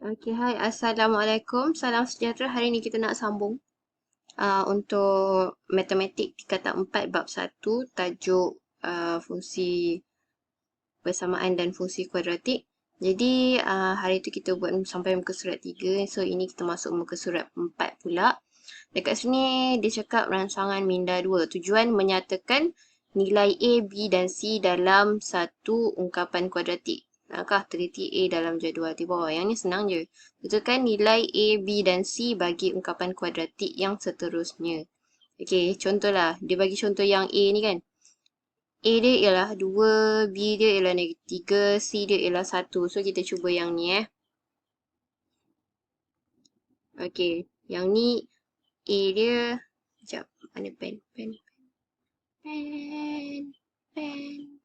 Okay, hai. Assalamualaikum. Salam sejahtera. Hari ini kita nak sambung untuk matematik tingkatan 4 bab 1 tajuk fungsi persamaan dan fungsi kuadratik. Jadi hari itu kita buat sampai muka surat 3. So ini kita masuk muka surat 4 pula. Dekat sini dia cakap rangsangan minda 2. Tujuan menyatakan nilai A, B dan C dalam satu ungkapan kuadratik. Nakkah teliti A dalam jadual di bawah. Yang ni senang je. Tentukan nilai A, B dan C bagi ungkapan kuadratik yang seterusnya. Okey, contohlah. Dia bagi contoh yang A ni kan. A dia ialah 2, B dia ialah negatif 3, C dia ialah 1. So kita cuba yang ni Okey, yang ni A dia, sekejap, mana pen, pen, pen, pen,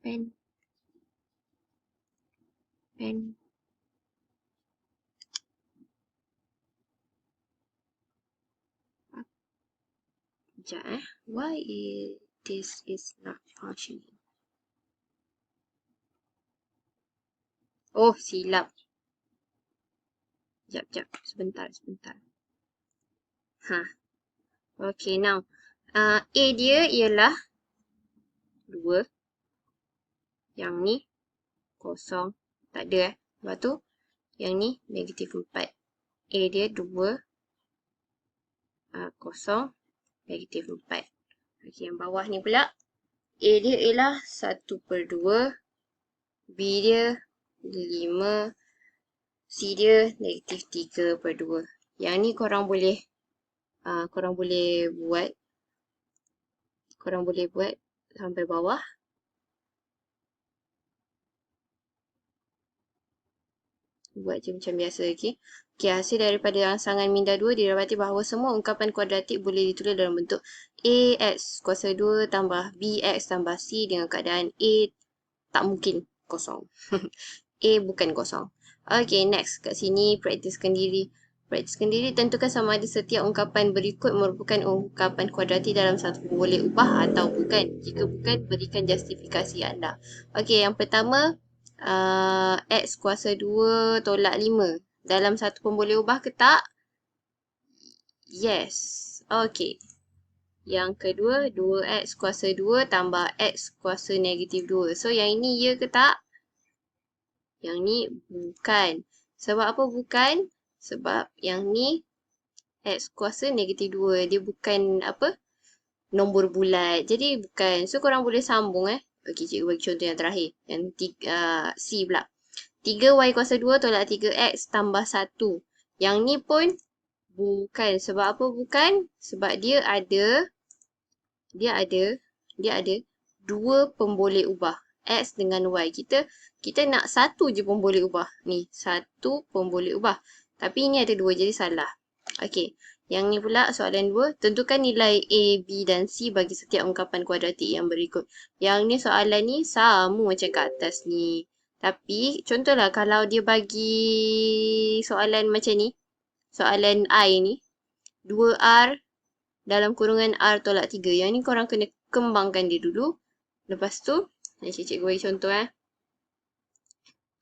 pen, pen. Sekejap why this is not functioning? Oh, silap. Sekejap, sebentar. Okay, now. A dia ialah 2. Yang ni, kosong. Tak ada Lepas tu, yang ni, negatif 4. A dia 2, kosong, negatif 4. Okay, yang bawah ni pula. A dia ialah 1/2. B dia 5. C dia negatif 3/2. Yang ni korang boleh buat sampai bawah. Buat je macam biasa, okey. Okey, hasil daripada rangsangan minda 2 didapati bahawa semua ungkapan kuadratik boleh ditulis dalam bentuk AX kuasa 2 tambah BX tambah C dengan keadaan A tak mungkin kosong. A bukan kosong. Okey, next. Kat sini praktiskan diri. Tentukan sama ada setiap ungkapan berikut merupakan ungkapan kuadratik dalam satu boleh ubah atau bukan. Jika bukan, berikan justifikasi anda. Okey, yang pertama, X kuasa 2 tolak 5. Dalam satu pemboleh ubah ke tak? Yes. Okey. Yang kedua, 2X kuasa 2 tambah X kuasa negatif 2. So, yang ini ya ke tak? Yang ni bukan. Sebab apa bukan? Sebab yang ni X kuasa negatif 2. Dia bukan nombor bulat. Jadi bukan. So korang boleh sambung Okey, cikgu bagi contoh yang terakhir. Yang C pula. 3Y kuasa 2 tolak 3X tambah 1. Yang ni pun bukan. Sebab apa bukan? Sebab dia ada dua pemboleh ubah. X dengan Y. Kita nak satu je pemboleh ubah. Ni, satu pemboleh ubah. Tapi ini ada dua, jadi salah. Okey. Yang ni pula soalan 2. Tentukan nilai A, B dan C bagi setiap ungkapan kuadratik yang berikut. Yang ni soalan ni sama macam kat atas ni. Tapi contohlah kalau dia bagi soalan macam ni. Soalan I ni. 2R dalam kurungan R tolak 3. Yang ni korang kena kembangkan dia dulu. Lepas tu, cikgu bagi contoh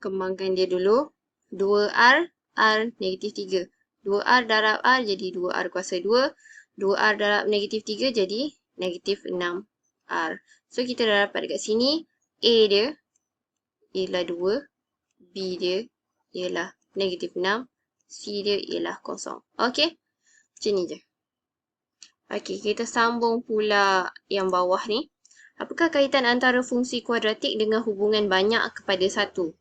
Kembangkan dia dulu. 2R, R negatif 3. 2R darab R jadi 2R kuasa 2. 2R darab negatif 3 jadi negatif 6R. So, kita dah dapat dekat sini. A dia ialah 2. B dia ialah negatif 6. C dia ialah kosong. Okey? Macam ni je. Okey, kita sambung pula yang bawah ni. Apakah kaitan antara fungsi kuadratik dengan hubungan banyak kepada 1?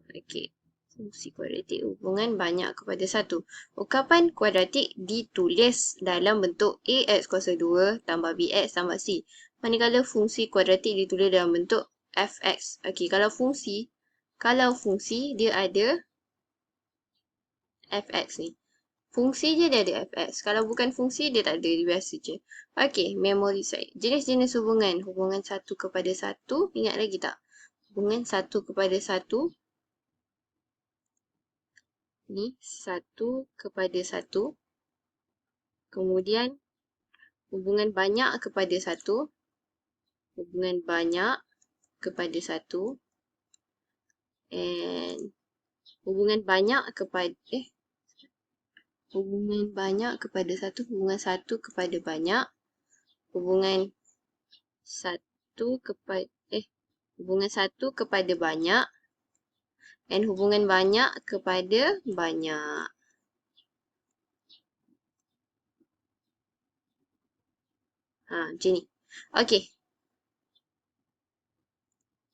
Okey. Fungsi kuadratik hubungan banyak kepada 1. Ungkapan kuadratik ditulis dalam bentuk AX kuasa 2 tambah BX tambah C. Manakala fungsi kuadratik ditulis dalam bentuk FX. Okey, kalau fungsi dia ada FX ni. Fungsi je dia ada FX. Kalau bukan fungsi dia tak ada, dia biasa je. Okey, memory side. Jenis-jenis hubungan. Hubungan 1 kepada 1. Ingat lagi tak? Hubungan 1 kepada 1. Ni 1 kepada 1. Kemudian hubungan banyak kepada 1. Hubungan banyak kepada 1. And hubungan banyak kepada hubungan banyak kepada satu, hubungan satu kepada banyak, hubungan satu kepada hubungan satu kepada banyak, dan hubungan banyak kepada banyak. Macam ni. Okey.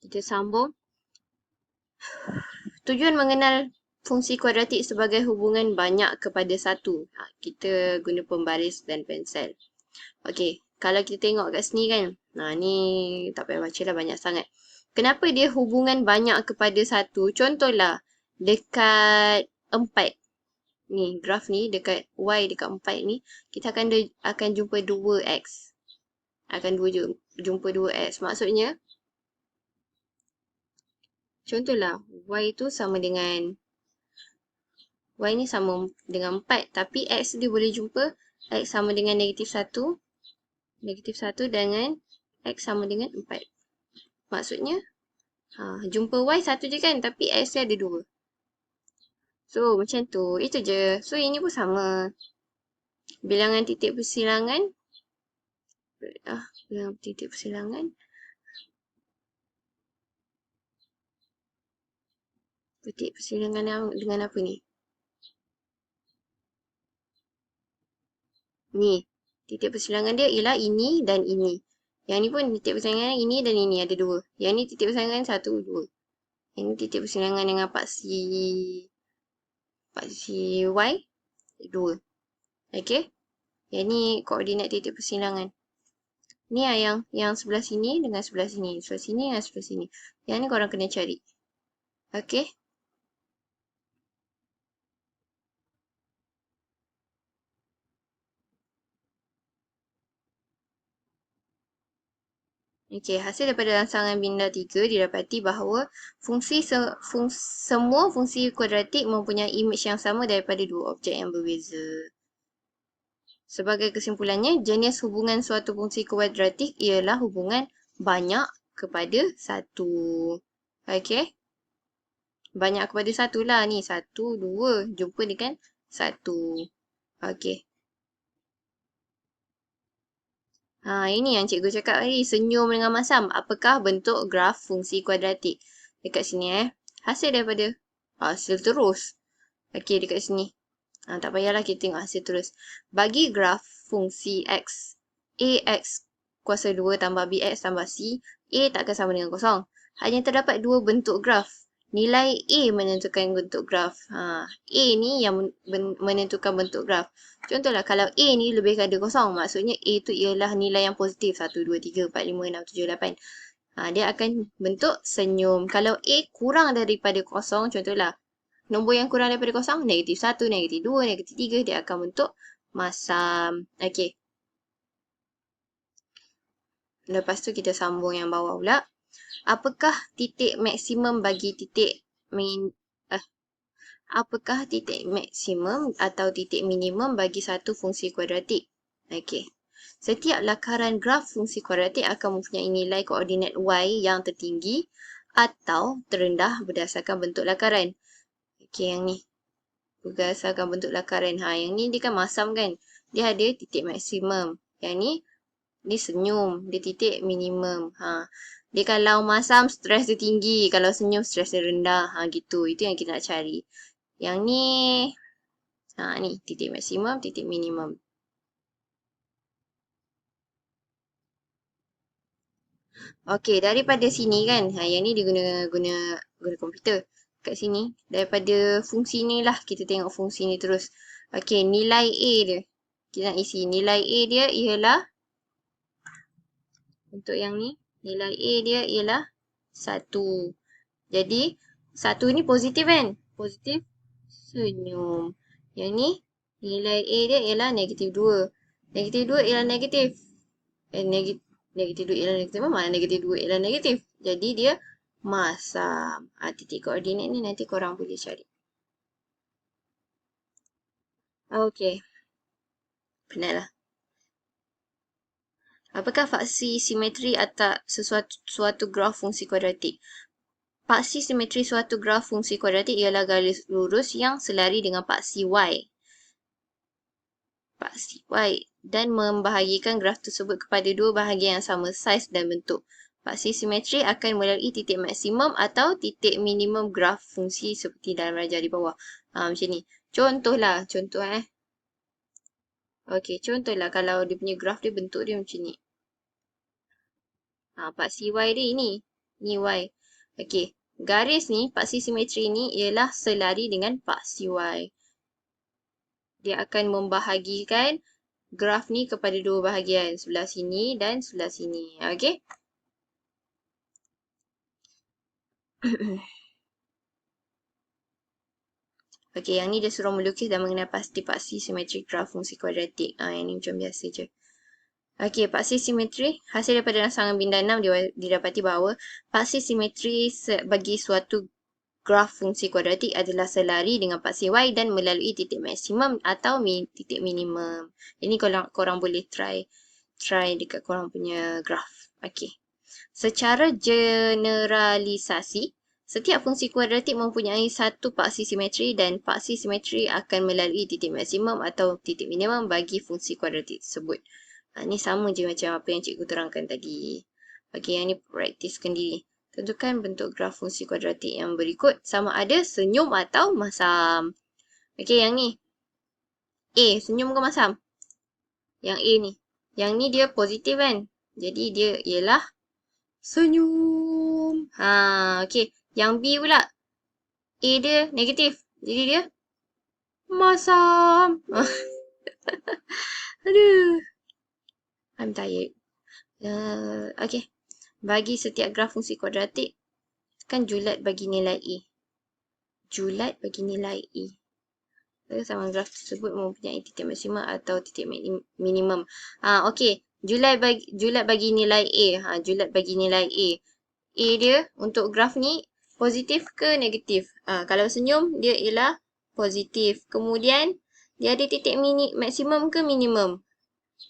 Kita sambung. Tujuan mengenal fungsi kuadratik sebagai hubungan banyak kepada satu. Kita guna pembaris dan pensel. Okey. Kalau kita tengok kat sini kan. Ni tak payah baca lah, banyak sangat. Kenapa dia hubungan banyak kepada satu? Contohlah. Dekat 4. Ni, graf ni dekat Y dekat 4 ni. Kita akan jumpa 2X. Jumpa 2X. Maksudnya, contohlah, Y tu sama dengan Y ni sama dengan 4. Tapi X dia boleh jumpa X sama dengan negatif 1. Negatif 1 dengan X sama dengan 4. Maksudnya, jumpa Y satu je kan. Tapi X dia ada 2. So, macam tu. Itu je. So, ini pun sama. Bilangan titik persilangan. Bilangan titik persilangan. Titik persilangan dengan apa ni? Ni. Titik persilangan dia ialah ini dan ini. Yang ni pun titik persilangan ini dan ini ada 2. Yang ni titik persilangan 1, 2. Yang ni titik persilangan dengan paksi Y 2. Okey. Yang ni koordinat titik persilangan. Ni yang sebelah sini dengan sebelah sini. Sebelah sini dengan sebelah sini. Yang ni korang kena cari. Okey. Okey, hasil daripada rangsangan Binda 3 didapati bahawa semua fungsi kuadratik mempunyai imej yang sama daripada dua objek yang berbeza. Sebagai kesimpulannya, jenis hubungan suatu fungsi kuadratik ialah hubungan banyak kepada satu. Okey? Banyak kepada satu lah ni. 1, 2. Jumpa dengan 1. Okey. Ini yang cikgu cakap tadi. Senyum dengan masam. Apakah bentuk graf fungsi kuadratik? Dekat sini hasil daripada hasil terus. Okey, dekat sini. Tak payahlah kita tengok hasil terus. Bagi graf fungsi X. AX kuasa 2 tambah BX tambah C. A takkan sama dengan kosong. Hanya terdapat dua bentuk graf. Nilai A menentukan bentuk graf. A ni yang menentukan bentuk graf. Contohlah, kalau A ni lebih dari kosong, maksudnya A tu ialah nilai yang positif. 1, 2, 3, 4, 5, 6, 7, 8. Dia akan bentuk senyum. Kalau A kurang daripada kosong, contohlah, nombor yang kurang daripada kosong, negatif 1, negatif 2, negatif 3, dia akan bentuk masam. Okey. Lepas tu kita sambung yang bawah pula. Apakah titik maksimum bagi titik apakah titik maksimum atau titik minimum bagi satu fungsi kuadratik? Okey. Setiap lakaran graf fungsi kuadratik akan mempunyai nilai koordinat Y yang tertinggi atau terendah berdasarkan bentuk lakaran. Okey, yang ni. Berdasarkan bentuk lakaran. Yang ni dia kan masam kan? Dia ada titik maksimum. Yang ni senyum. Dia titik minimum. Dia kalau masam, stres dia tinggi. Kalau senyum, stres dia rendah. Gitu. Itu yang kita nak cari. Yang ni, ni titik maksimum, titik minimum. Okey, daripada sini kan. Yang ni dia guna komputer. Kat sini, daripada fungsi ni lah. Kita tengok fungsi ni terus. Okey, nilai A dia. Kita nak isi. Nilai A dia ialah, untuk yang ni, nilai A dia ialah 1. Jadi, 1 ni positif kan? Positif, senyum. Yang ni, nilai A dia ialah negatif 2. Negatif 2 ialah negatif. Negatif 2 ialah negatif apa? Mana negatif 2 ialah negatif. Jadi, dia masam. Titik koordinat ni nanti korang boleh cari. Okey. Penatlah. Apakah faksi simetri atas suatu graf fungsi kuadratik? paksi simetri suatu graf fungsi kuadratik ialah garis lurus yang selari dengan paksi Y. Paksi Y. Dan membahagikan graf tersebut kepada dua bahagian yang sama saiz dan bentuk. Paksi simetri akan melalui titik maksimum atau titik minimum graf fungsi seperti dalam rajah di bawah. Macam ni. Contohlah. Okey, contohlah kalau dia punya graf dia bentuk dia macam ni. Paksi Y dia ini. Ni Y. Okey, garis ni, paksi simetri ni ialah selari dengan paksi Y. Dia akan membahagikan graf ni kepada dua bahagian. Sebelah sini dan sebelah sini. Okey? Okey, yang ni dia suruh melukis dan mengenal pasti paksi simetri graf fungsi kuadratik. Yang ni macam biasa je. Okey, paksi simetri. Hasil daripada rangsangan bintang 6 didapati bahawa paksi simetri bagi suatu graf fungsi kuadratik adalah selari dengan paksi Y dan melalui titik maksimum atau titik minimum. Ini korang boleh try dekat korang punya graf. Okey. Secara generalisasi, setiap fungsi kuadratik mempunyai satu paksi simetri dan paksi simetri akan melalui titik maksimum atau titik minimum bagi fungsi kuadratik tersebut. Ni sama je macam apa yang cikgu terangkan tadi. Okey, yang ni praktiskan diri. Tentukan bentuk graf fungsi kuadratik yang berikut sama ada senyum atau masam. Okey, yang ni. A, senyum ke masam? Yang A ni. Yang ni dia positif kan? Jadi dia ialah senyum. Okey. Yang B pula. A dia negatif. Jadi dia masam. Aduh. I'm tired. Okey. Bagi setiap graf fungsi kuadratik, kan julat bagi nilai A. Julat bagi nilai A. Sama graf tersebut mempunyai titik maksimum atau titik minimum. Okey. Julat bagi nilai A. Julat bagi nilai A. A dia untuk graf ni positif ke negatif? Kalau senyum dia ialah positif. Kemudian dia ada titik maksimum ke minimum?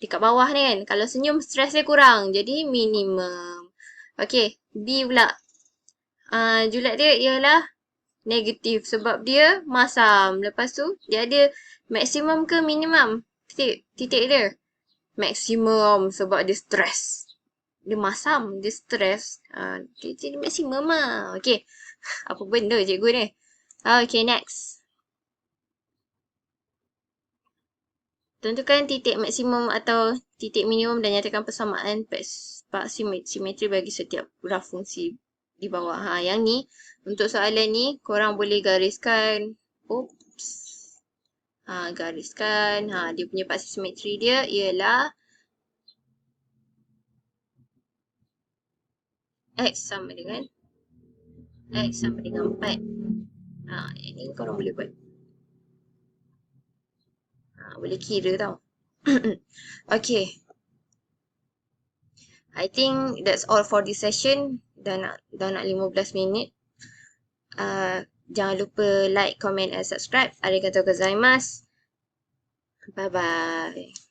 Dekat bawah ni kan. Kalau senyum stres dia kurang. Jadi minimum. Okey. B pula. Julat dia ialah negatif sebab dia masam. Lepas tu dia ada maksimum ke minimum? Titik dia. Maksimum sebab dia stres. Dia masam, dia stres. Dia jadi maksimum lah. Okey. Apa benda cikgu ni? Okay, next. Tentukan titik maksimum atau titik minimum dan nyatakan persamaan paksi simetri bagi setiap graf fungsi di bawah. Yang ni, untuk soalan ni, korang boleh gariskan. Oops. Gariskan. Dia punya paksi simetri dia ialah X sama dengan 4. Yang ni korang boleh buat. Boleh kira tau. Okay. I think that's all for this session. Dah nak 15 minit. Jangan lupa like, comment and subscribe. Arigatou gozaimasu. Bye-bye.